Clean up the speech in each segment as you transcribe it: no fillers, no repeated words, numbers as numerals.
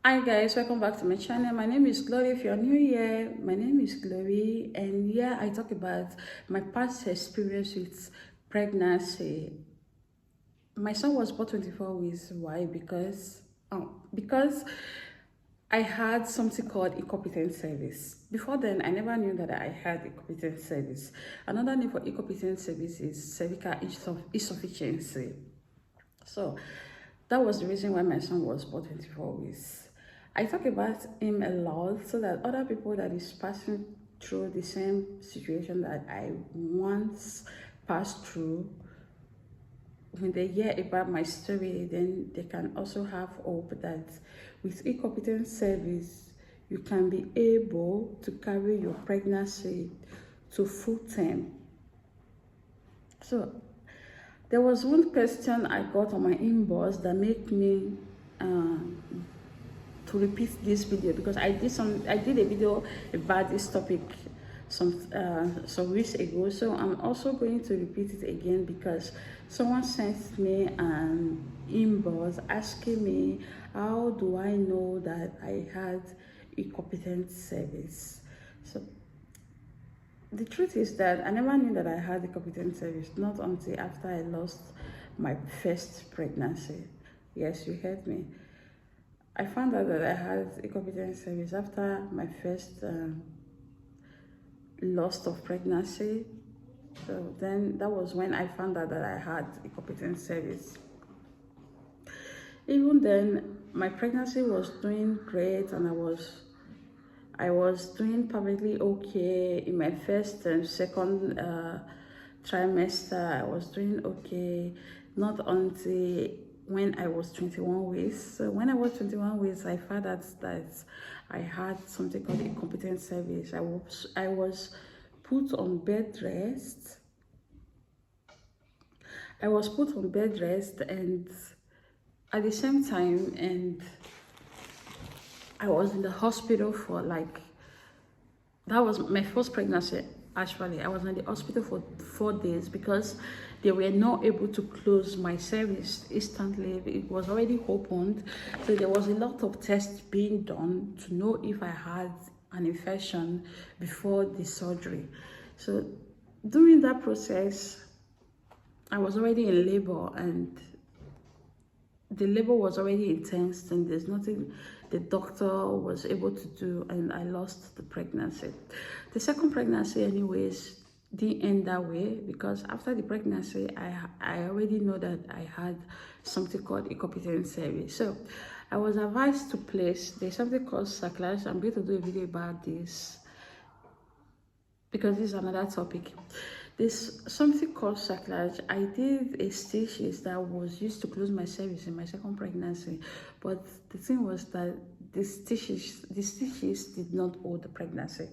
Hi guys, welcome back to my channel. My name is Glory. If you're new here, my name is Glory, and yeah, I talk about my past experience with pregnancy. My son was born 24 weeks. Why? Because I had something called incompetent cervix. Before then, I never knew that I had incompetent cervix. Another name for incompetent cervix is cervical insufficiency. So that was the reason why my son was born 24 weeks. I talk about him a lot so that other people that is passing through the same situation that I once passed through, when they hear about my story, then they can also have hope that with incompetent service, you can be able to carry your pregnancy to full term. So there was one question I got on my inbox that made me to repeat this video, because I did a video about this topic some weeks ago. So I'm also going to repeat it again because someone sent me an inbox asking me, how do I know that I had incompetent service? So the truth is that I never knew that I had incompetent service, not until after I lost my first pregnancy. Yes, you heard me. I found out that I had incompetent service after my first loss of pregnancy. So then that was when I found out that I had incompetent service. Even then, my pregnancy was doing great, and I was doing perfectly okay in my first and second trimester. I was doing okay, not until when I was 21 weeks. So when I was 21 weeks, I found out that I had something called incompetent cervix. I was put on bed rest. I was put on bed rest, and at the same time, and I was in the hospital for that was my first pregnancy. Actually, I was in the hospital for 4 days because they were not able to close my cervix instantly. It was already opened, so there was a lot of tests being done to know if I had an infection before the surgery. So during that process, I was already in labor, and the labor was already intense, and there's nothing the doctor was able to do, and I lost the pregnancy. The second pregnancy anyways didn't end that way, because after the pregnancy I already know that I had something called incompetent cervix. So I was advised to place, there's something called sacklage. I'm going to do a video about this because this is another topic. There's something called sacklage. I did a stitches that was used to close my cervix in my second pregnancy, but the thing was that the stitches did not hold the pregnancy.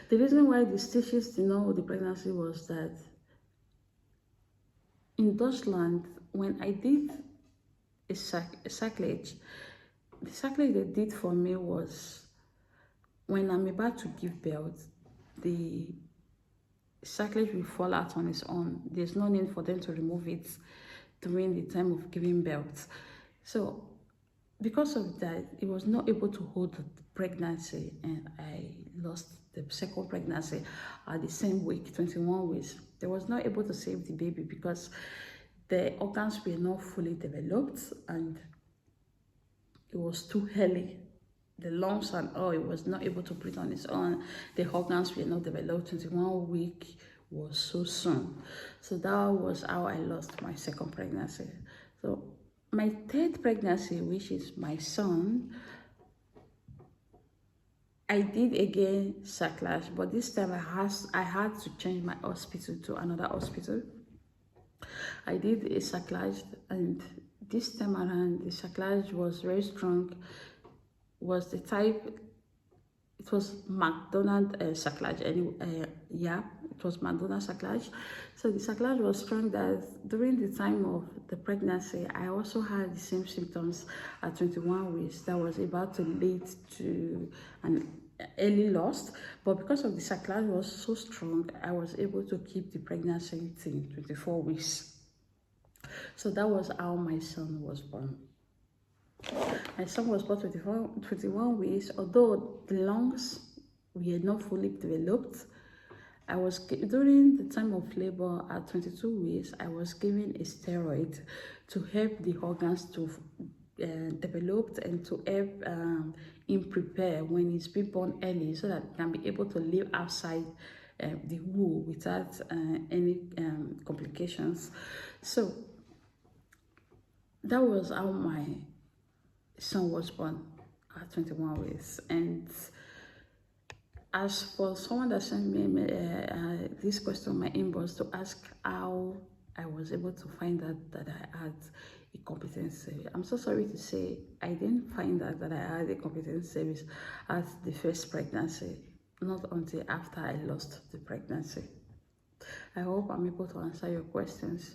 The reason why the stitches did not hold the pregnancy was that in Deutschland, when I did a sacklage, the sacklage they did for me was when I'm about to give birth, the sacklage will fall out on its own. There's no need for them to remove it during the time of giving birth. So because of that, it was not able to hold the pregnancy, and I lost the second pregnancy at the same week, 21 weeks. They was not able to save the baby because the organs were not fully developed, and it was too early. The lungs and all, it was not able to breathe on its own. The organs were not developed. 21 week was so soon. So that was how I lost my second pregnancy. So my third pregnancy, which is my son, I did again sacklage, but this time I had to change my hospital to another hospital. I did a sacklage, and this time around the sacklage was very strong. Was the type, it was McDonald sacklage. Yeah, it was McDonald sacklage. So the sacklage was strong that during the time of the pregnancy, I also had the same symptoms at 21 weeks that was about to lead to an early loss. But because of the sacklage was so strong, I was able to keep the pregnancy till 24 weeks. So that was how my son was born. My son was born 21 weeks, although the lungs were not fully developed. During the time of labor at 22 weeks, I was given a steroid to help the organs to develop and to help him prepare when he's been born early, so that he can be able to live outside the womb without any complications. So that was how my son was born at 21 weeks. And as for someone that sent me this question on my inbox to ask how I was able to find out that I had a competent cervix, I'm so sorry to say I didn't find out that I had a competent cervix at the first pregnancy, not until after I lost the pregnancy. I hope I'm able to answer your questions.